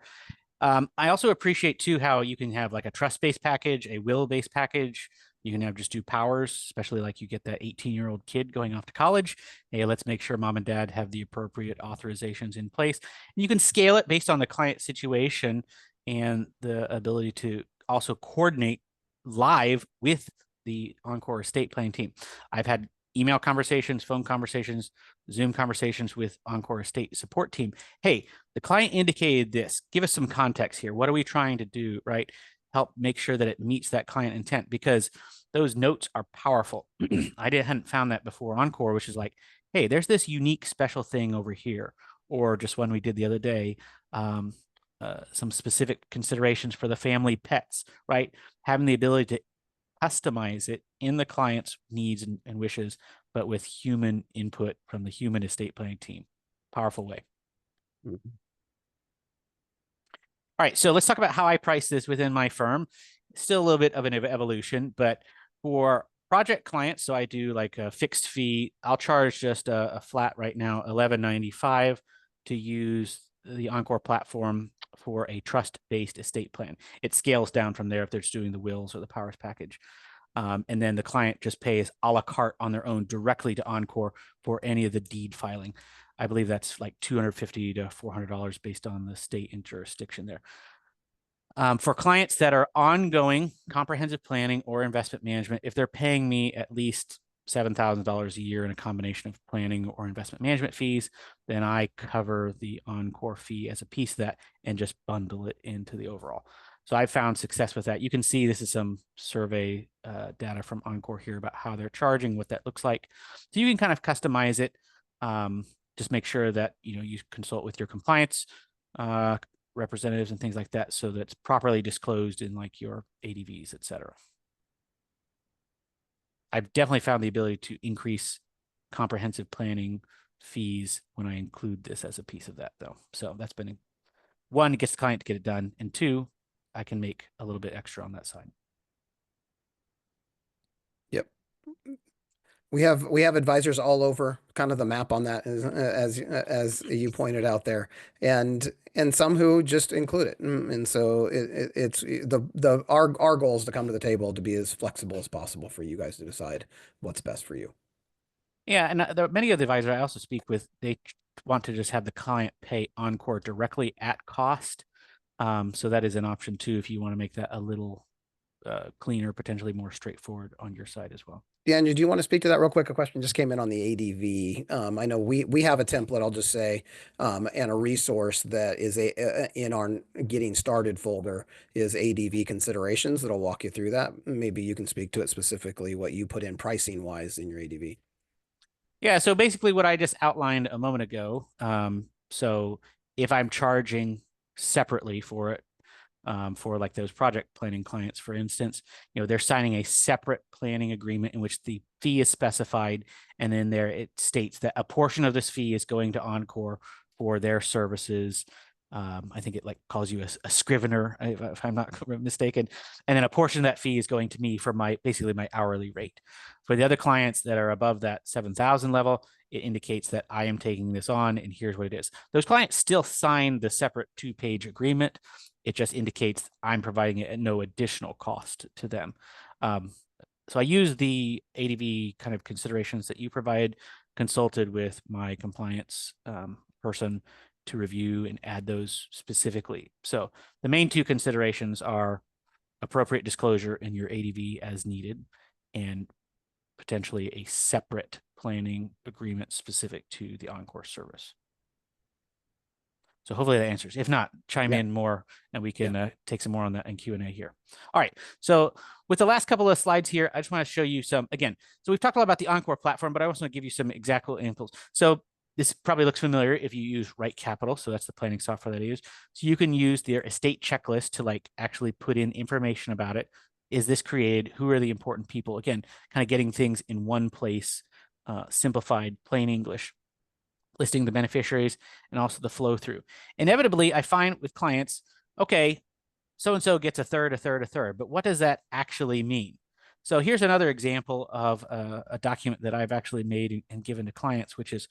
I also appreciate too how you can have like a trust-based package, a will-based package. You can have just do powers, especially like you get that 18-year-old kid going off to college. Hey, let's make sure mom and dad have the appropriate authorizations in place. And you can scale it based on the client situation and the ability to also coordinate live with the Encore estate planning team. I've had email conversations, phone conversations, Zoom conversations with Encore estate support team. Hey, the client indicated this. Give us some context here. What are we trying to do, right? Help make sure that it meets that client intent, because those notes are powerful. Hadn't found that before Encore, which is like, hey, there's this unique special thing over here. Or just one we did the other day, some specific considerations for the family pets, right? Having the ability to customize it in the client's needs and wishes, but with human input from the human estate planning team. Powerful way. Mm-hmm. All right, so let's talk about how I price this within my firm. Still a little bit of an evolution, but for project clients, so I do like a fixed fee. I'll charge just a flat right now, $11.95 to use the Encore platform for a trust-based estate plan. It scales down from there if they're just doing the wills or the powers package. And then the client just pays a la carte on their own directly to Encore for any of the deed filing. I believe that's like $250 to $400 based on the state and jurisdiction there. For clients that are ongoing comprehensive planning or investment management, if they're paying me at least $7,000 a year in a combination of planning or investment management fees, then I cover the Encore fee as a piece of that and just bundle it into the overall. So I've found success with that. You can see this is some survey data from Encore here about how they're charging, what that looks like. So you can kind of customize it. Just make sure that you consult with your compliance representatives and things like that, so that it's properly disclosed in like your ADVs, et cetera. I've definitely found the ability to increase comprehensive planning fees when I include this as a piece of that, though. So that's been one, it gets the client to get it done, and two, I can make a little bit extra on that side. Yep. We have advisors all over kind of the map on that as you pointed out there, and some who just include it. And so it's our goal is to come to the table to be as flexible as possible for you guys to decide what's best for you. Yeah, and there are many of the advisors I also speak with, they want to just have the client pay Encore directly at cost. So that is an option too, if you want to make that a little cleaner, potentially more straightforward on your side as well. Daniel, do you want to speak to that real quick? A question just came in on the ADV. I know we have a template, I'll just say, and a resource that is in our getting started folder is ADV considerations that'll walk you through that. Maybe you can speak to it specifically, what you put in pricing wise in your ADV. Yeah, so basically what I just outlined a moment ago. So if I'm charging separately for it, for like those project planning clients, for instance, they're signing a separate planning agreement in which the fee is specified. And then there it states that a portion of this fee is going to Encore for their services. I think it like calls you a scrivener, if I'm not mistaken. And then a portion of that fee is going to me for basically my hourly rate. For the other clients that are above that 7,000 level, it indicates that I am taking this on and here's what it is. Those clients still sign the separate 2-page agreement. It just indicates I'm providing it at no additional cost to them. So I use the ADV kind of considerations that you provide, consulted with my compliance person to review and add those specifically. So the main 2 considerations are appropriate disclosure in your ADV as needed, and potentially a separate planning agreement specific to the Encore service. So hopefully that answers. If not, chime Yeah. in more and we can Yeah. take some more on that in Q&A here. All right. So with the last couple of slides here, I just want to show you some, again, so we've talked a lot about the Encore platform, but I also want to give you some example examples. So this probably looks familiar if you use Right Capital. So that's the planning software that I use. So you can use their estate checklist to like actually put in information about it. Is this created? Who are the important people? Again, kind of getting things in one place, simplified, plain English, listing the beneficiaries and also the flow through. Inevitably, I find with clients, okay, so-and-so gets a third, a third, a third, but what does that actually mean? So here's another example of a document that I've actually made and given to clients, which is,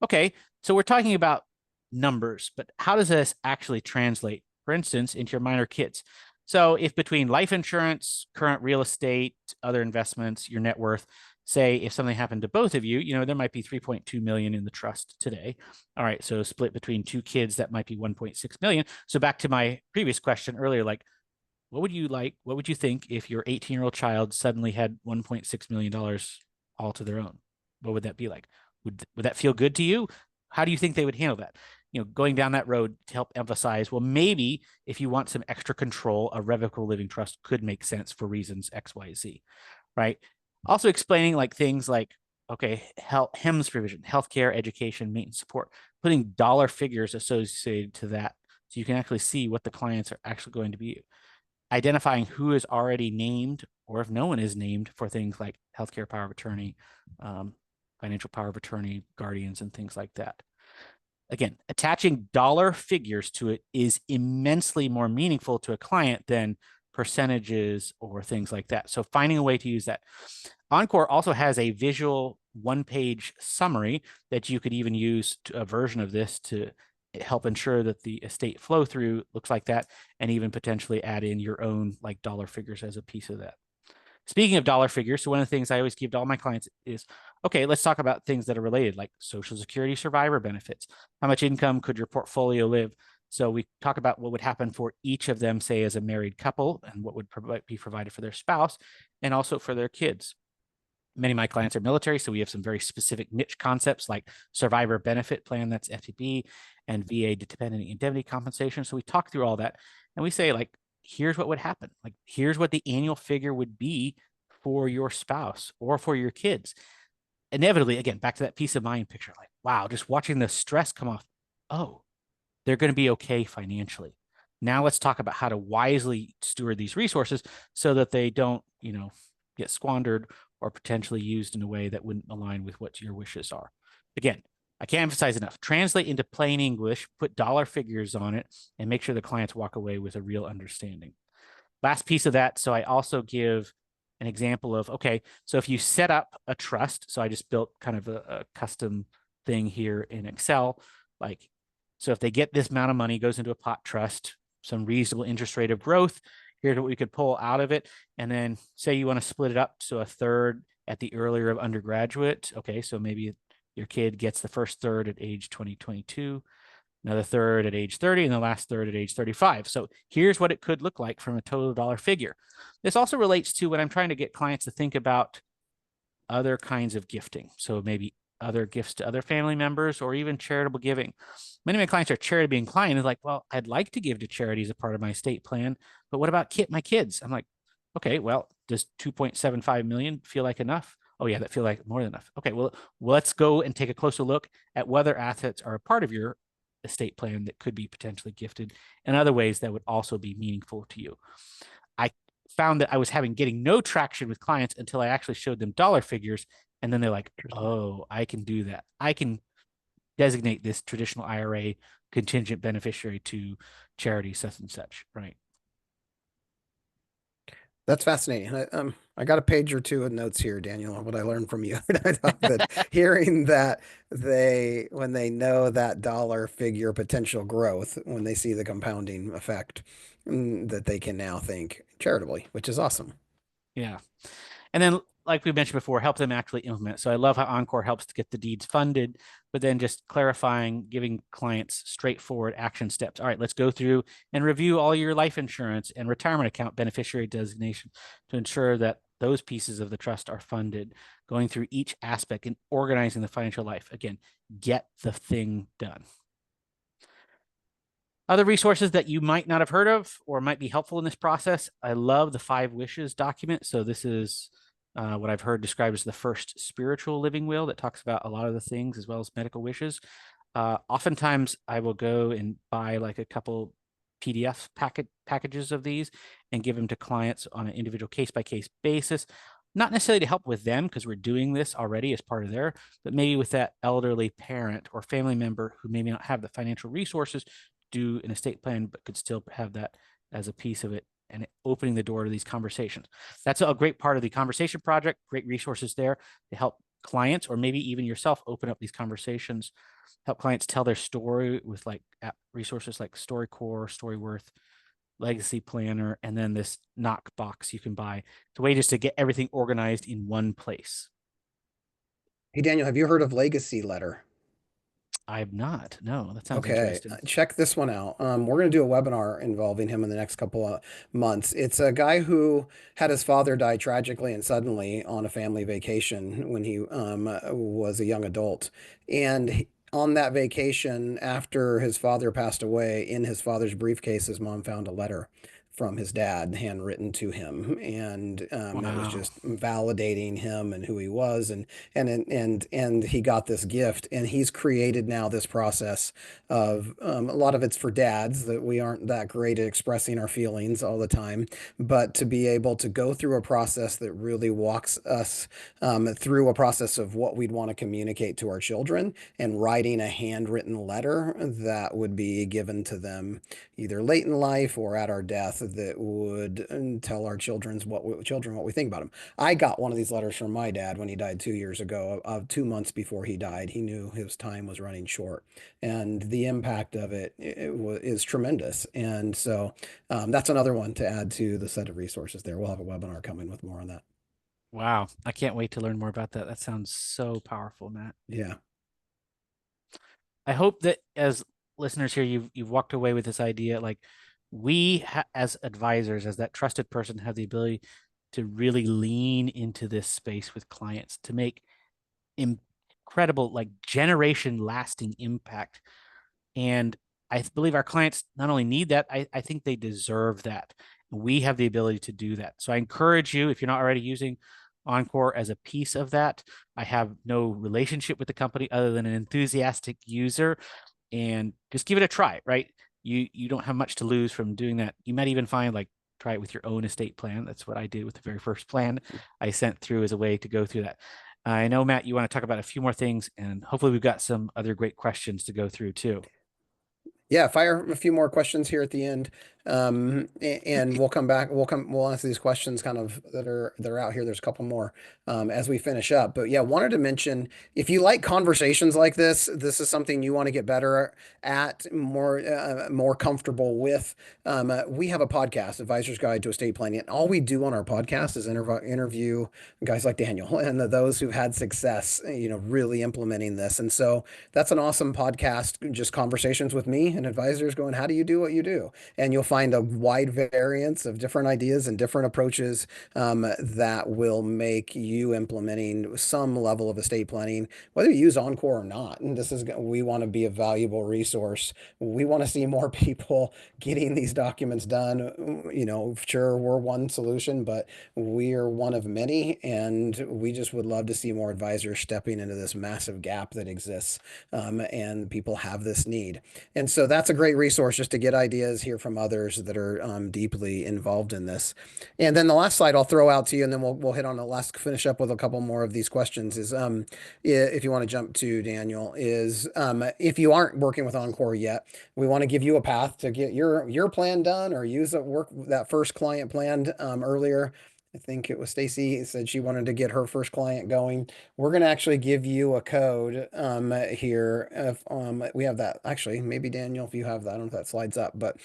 okay, so we're talking about numbers, but how does this actually translate, for instance, into your minor kids? So if between life insurance, current real estate, other investments, your net worth, say if something happened to both of you, you know, there might be 3.2 million in the trust today. All right, so split between 2 kids, that might be 1.6 million. So back to my previous question earlier, like, what would you think if your 18-year-old child suddenly had $1.6 million all to their own? What would that be like? Would that feel good to you? How do you think they would handle that? You know, going down that road to help emphasize, well, maybe if you want some extra control, a revocable living trust could make sense for reasons X, Y, Z, right? Also explaining like things like, okay, HEMS provision, healthcare, education, maintenance support, putting dollar figures associated to that so you can actually see what the clients are actually going to be. Identifying who is already named, or if no one is named, for things like healthcare power of attorney, financial power of attorney, guardians, and things like that. Again, attaching dollar figures to it is immensely more meaningful to a client than percentages or things like that. So finding a way to use that. Encore also has a visual 1-page summary that you could even use a version of this to help ensure that the estate flow through looks like that, and even potentially add in your own like dollar figures as a piece of that. Speaking of dollar figures, so one of the things I always give to all my clients is, okay, let's talk about things that are related, like Social Security survivor benefits. How much income could your portfolio live? So we talk about what would happen for each of them, say as a married couple, and what would be provided for their spouse and also for their kids. Many of my clients are military, so we have some very specific niche concepts like survivor benefit plan, that's FTP, and VA dependent indemnity compensation. So we talk through all that and we say, like, here's what would happen. Like, here's what the annual figure would be for your spouse or for your kids. Inevitably, again, back to that peace of mind picture, like, wow, just watching the stress come off. Oh, they're going to be okay financially. Now let's talk about how to wisely steward these resources so that they don't, you know, get squandered or potentially used in a way that wouldn't align with what your wishes are. Again, I can't emphasize enough. Translate into plain English, put dollar figures on it, and make sure the clients walk away with a real understanding. Last piece of that. So I also give an example of, okay, so if you set up a trust, so I just built kind of a custom thing here in Excel, like, so if they get this amount of money, goes into a pot trust, some reasonable interest rate of growth, here's what we could pull out of it. And then say you want to split it up, so a third at the earlier of undergraduate. Okay, so maybe your kid gets the first third at age 2022, another third at age 30, and the last third at age 35. So here's what it could look like from a total dollar figure. This also relates to when I'm trying to get clients to think about other kinds of gifting. So maybe other gifts to other family members or even charitable giving. Many of my clients are charitably inclined. They're like, well, I'd like to give to charity as a part of my estate plan, but what about my kids? I'm like, okay, well, does 2.75 million feel like enough? Oh yeah, that feel like more than enough. Okay, well, let's go and take a closer look at whether assets are a part of your estate plan that could be potentially gifted and other ways that would also be meaningful to you. I found that I was getting no traction with clients until I actually showed them dollar figures. And then they're like, oh, I can do that. I can designate this traditional IRA contingent beneficiary to charity such and such, right? That's fascinating. I got a page or two of notes here, Daniel, on what I learned from you. I thought that hearing that when they know that dollar figure potential growth, when they see the compounding effect, that they can now think charitably, which is awesome. Yeah. And then, like we mentioned before, help them actually implement. So I love how Encore helps to get the deeds funded, but then just clarifying, giving clients straightforward action steps. All right, let's go through and review all your life insurance and retirement account beneficiary designation to ensure that those pieces of the trust are funded, going through each aspect and organizing the financial life. Again, get the thing done. Other resources that you might not have heard of or might be helpful in this process. I love the 5 wishes document. So this is what I've heard described as the first spiritual living will that talks about a lot of the things as well as medical wishes. Oftentimes I will go and buy like a couple PDF packages of these and give them to clients on an individual case by case basis. Not necessarily to help with them because we're doing this already as part of their, but maybe with that elderly parent or family member who maybe not have the financial resources do an estate plan, but could still have that as a piece of it and opening the door to these conversations. That's a great part of the conversation project. Great resources there to help clients or maybe even yourself open up these conversations, help clients tell their story with like app resources like StoryCorps, StoryWorth, Legacy Planner, and then this knock box you can buy. It's a way just to get everything organized in one place. Hey, Daniel, have you heard of Legacy Letter? I have not. No, that sounds Okay, interesting. check this one out. We're going to do a webinar involving him in the next couple of months. It's a guy who had his father die tragically and suddenly on a family vacation when he was a young adult. And on that vacation, after his father passed away, in his father's briefcase, his mom found a letter from his dad handwritten to him, and it was Wow. just validating him and who he was, and he got this gift, and he's created now this process of a lot of it's for dads that we aren't that great at expressing our feelings all the time, but to be able to go through a process that really walks us through a process of what we'd want to communicate to our children and writing a handwritten letter that would be given to them either late in life or at our death that would tell our children what we think about them. I got one of these letters from my dad when he died 2 years ago. 2 months before he died, he knew his time was running short, and the impact of is tremendous. And so that's another one to add to the set of resources there. We'll have a webinar coming with more on that. Wow. I can't wait to learn more about that. That sounds so powerful, Matt. Yeah. I hope that as listeners here, you've walked away with this idea like as advisors, as that trusted person, have the ability to really lean into this space with clients to make incredible, like generation lasting impact. And I believe our clients not only need that, I think they deserve that. We have the ability to do that. So I encourage you, if you're not already using Encore as a piece of that, I have no relationship with the company other than an enthusiastic user, and just give it a try, right? You don't have much to lose from doing that. You might even find like try it with your own estate plan. That's what I did with the very first plan I sent through as a way to go through that. I know, Matt, you want to talk about a few more things, and hopefully we've got some other great questions to go through too. Yeah, fire a few more questions here at the end, and we'll come back. We'll answer these questions kind of that are out here. There's a couple more as we finish up. But yeah, wanted to mention if you like conversations like this is something you want to get better at, more comfortable with. We have a podcast, Advisor's Guide to Estate Planning, and all we do on our podcast is interview guys like Daniel and those who've had success, really implementing this. And so that's an awesome podcast, just conversations with me and advisors going, how do you do what you do? And you'll find a wide variance of different ideas and different approaches that will make you implementing some level of estate planning, whether you use Encore or not. And we want to be a valuable resource. We want to see more people getting these documents done. Sure, we're one solution, but we're one of many, and we just would love to see more advisors stepping into this massive gap that exists, and people have this need. And so that's a great resource just to get ideas, hear from others that are deeply involved in this. And then the last slide I'll throw out to you, and then we'll hit on finish up with a couple more of these questions. Is if you want to jump to Daniel, is if you aren't working with Encore yet, we want to give you a path to get your plan done or use that first client planned earlier. I think it was Stacy said she wanted to get her first client going. We're going to actually give you a code here. If we have that, actually, maybe Daniel, if you have that, I don't know if that slides up, but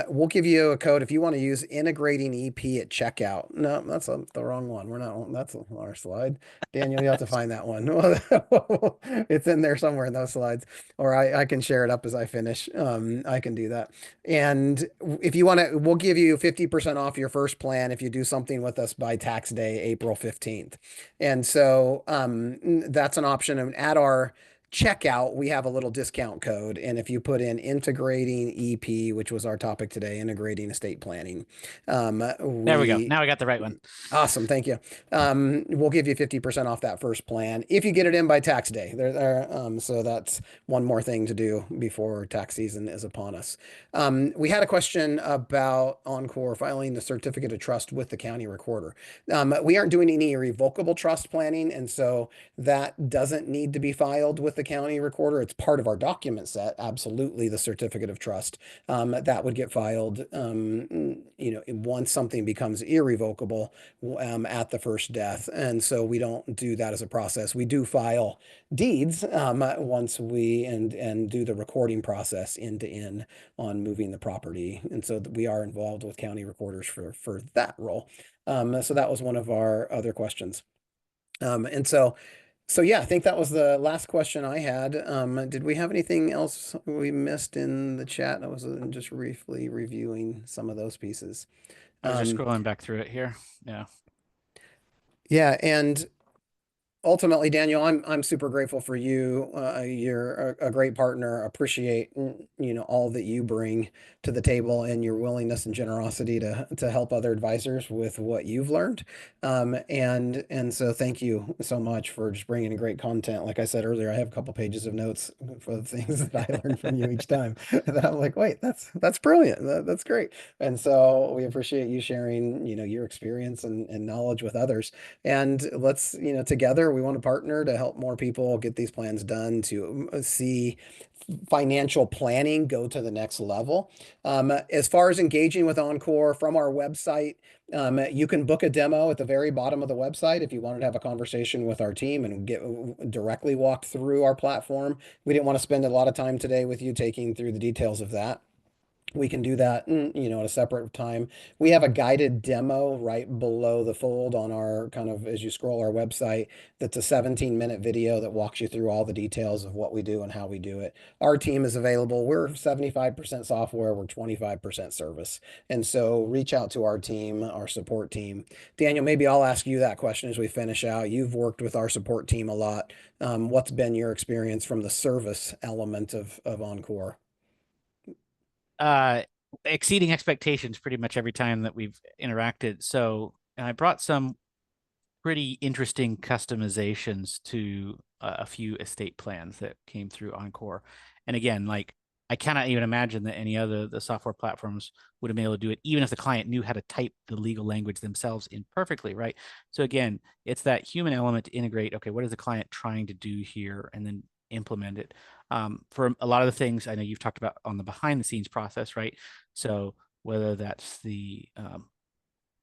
we'll give you a code if you want to use integrating EP at checkout. No, that's the wrong one. We're not, that's our slide. Daniel, you have to find that one. It's in there somewhere in those slides, or I can share it up as I finish. I can do that. And if you want to, we'll give you 50% off your first plan if you do something with us by tax day, April 15th. And so that's an option. And at our checkout, we have a little discount code. And if you put in integrating EP, which was our topic today, integrating estate planning, There we go. we Now I got the right one. awesome. Thank you. We'll give you 50% off that first plan if you get it in by tax day. So that's one more thing to do before tax season is upon us. We had a question about Encore filing the certificate of trust with the county recorder. We aren't doing any irrevocable trust planning, and so that doesn't need to be filed with the county recorder. It's part of our document set. Absolutely, the certificate of trust that would get filed. Once something becomes irrevocable at the first death. And so we don't do that as a process. We do file deeds once we and do the recording process end to end on moving the property. And so we are involved with county recorders for that role. So that was one of our other questions. And so yeah, I think that was the last question I had. Did we have anything else we missed in the chat? I was just briefly reviewing some of those pieces. I was just Um, scrolling back through it here. Yeah. yeah, and ultimately, Daniel, I'm super grateful for you. You're a great partner. Appreciate all that you bring to the table and your willingness and generosity to help other advisors with what you've learned. And so thank you so much for just bringing in great content. Like I said earlier, I have a couple pages of notes for the things that I learn from you each time. That I'm like, wait, that's brilliant. That's great. And so we appreciate you sharing your experience and knowledge with others. And let's, together we want to partner to help more people get these plans done, to see financial planning go to the next level. As far as engaging with Encore from our website, you can book a demo at the very bottom of the website if you wanted to have a conversation with our team and get directly walked through our platform. We didn't want to spend a lot of time today with you taking through the details of that. We can do that, at a separate time. We have a guided demo right below the fold on our kind of as you scroll our website. That's a 17-minute video that walks you through all the details of what we do and how we do it. Our team is available. We're 75% software, we're 25% service. And so reach out to our team, our support team. Daniel, maybe I'll ask you that question as we finish out. You've worked with our support team a lot. What's been your experience from the service element of Encore? uh Exceeding expectations pretty much every time that we've interacted. So I brought some pretty interesting customizations to a few estate plans that came through Encore. And again, like I cannot even imagine that any other the software platforms would have been able to do it, even if the client knew how to type the legal language themselves in perfectly, right? So again, it's that human element to integrate. Okay, what is the client trying to do here, and then implement it. For a lot of the things I know you've talked about on the behind the scenes process, right? So whether that's the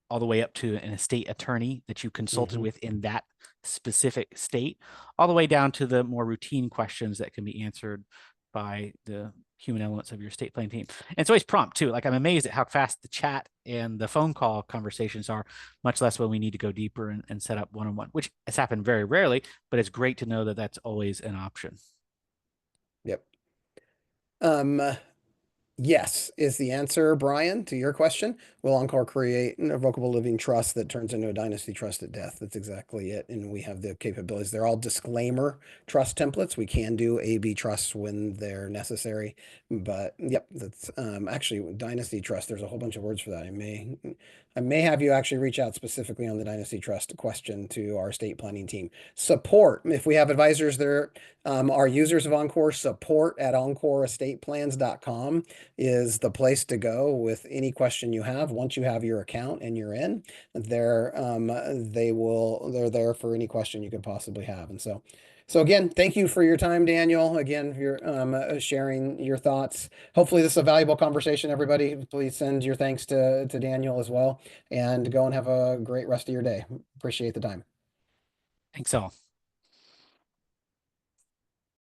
all the way up to an estate attorney that you consulted Mhm. with in that specific state, all the way down to the more routine questions that can be answered by the human elements of your estate planning team. And it's always prompt too. Like I'm amazed at how fast the chat and the phone call conversations are, much less when we need to go deeper and set up one-on-one, which has happened very rarely, but it's great to know that that's always an option. Yep. Um, Yes, is the answer, Brian, to your question. Will Encore create an irrevocable living trust that turns into a dynasty trust at death? That's exactly it. And we have the capabilities. They're all disclaimer trust templates. We can do AB trusts when they're necessary. But yep, that's actually dynasty trust. There's a whole bunch of words for that. I may have you actually reach out specifically on the dynasty trust question to our estate planning team. Support. If we have advisors that are users of Encore, support at EncorEstatePlans.com is the place to go with any question you have. Once you have your account and you're in, they're there for any question you could possibly have. And so So again, thank you for your time, Daniel. Again, for your sharing your thoughts. Hopefully, this is a valuable conversation, everybody. Please send your thanks to Daniel as well, and go and have a great rest of your day. Appreciate the time. Thanks all.